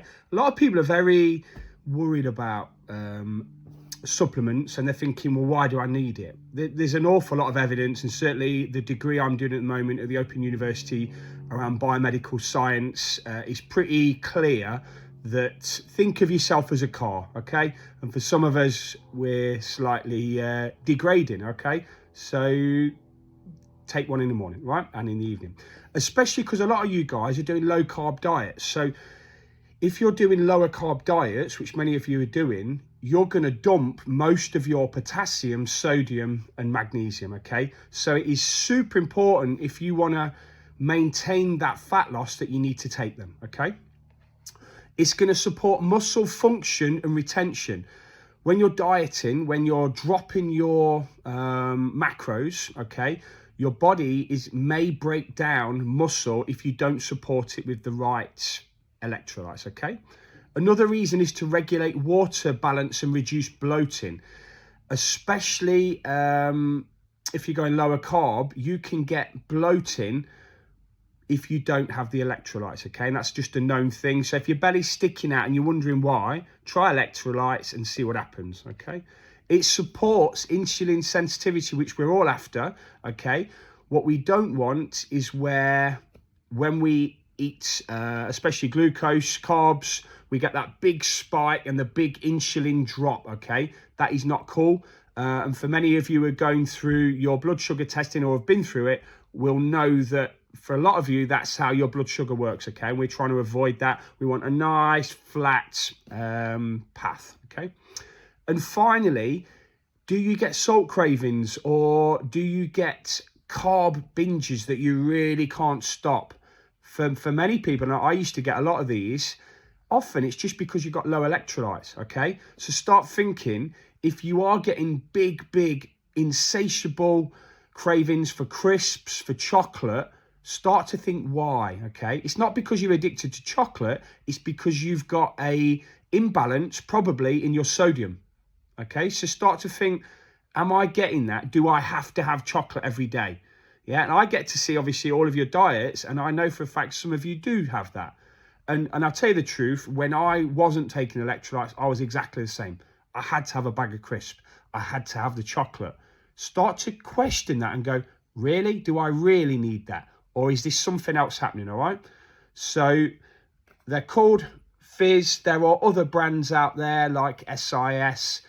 A lot of people are very worried about supplements, and they're thinking, well, why do I need it? There's an awful lot of evidence, and certainly the degree I'm doing at the moment at the Open University around biomedical science is pretty clear that think of yourself as a car, okay? And for some of us, we're slightly degrading, okay? So take one in the morning, right? And in the evening, especially because a lot of you guys are doing low carb diets. So if you're doing lower carb diets, which many of you are doing, you're going to dump most of your potassium, sodium and magnesium, okay? So it is super important if you want to maintain that fat loss that you need to take them, okay? It's going to support muscle function and retention. When you're dieting, when you're dropping your macros, okay, your body may break down muscle if you don't support it with the right electrolytes, okay? Another reason is to regulate water balance and reduce bloating, especially if you're going lower carb. You can get bloating if you don't have the electrolytes, okay? And that's just a known thing. So if your belly's sticking out and you're wondering why, try electrolytes and see what happens, okay? It supports insulin sensitivity, which we're all after, okay? What we don't want is when we eat, especially glucose, carbs, we get that big spike and the big insulin drop, okay? That is not cool. And for many of you who are going through your blood sugar testing or have been through it, will know that for a lot of you, that's how your blood sugar works, okay? We're trying to avoid that. We want a nice flat path, okay? And finally, do you get salt cravings, or do you get carb binges that you really can't stop? For many people, and I used to get a lot of these, often it's just because you've got low electrolytes, okay? So start thinking, if you are getting big, insatiable cravings for crisps, for chocolate, start to think why, okay? It's not because you're addicted to chocolate, it's because you've got a imbalance probably in your sodium, okay? So start to think, am I getting that? Do I have to have chocolate every day? Yeah, and I get to see obviously all of your diets, and I know for a fact some of you do have that. And I'll tell you the truth, when I wasn't taking electrolytes, I was exactly the same. I had to have a bag of crisps. I had to have the chocolate. Start to question that and go, really? Do I really need that? Or is this something else happening, all right? So they're called Fizz. There are other brands out there like SIS.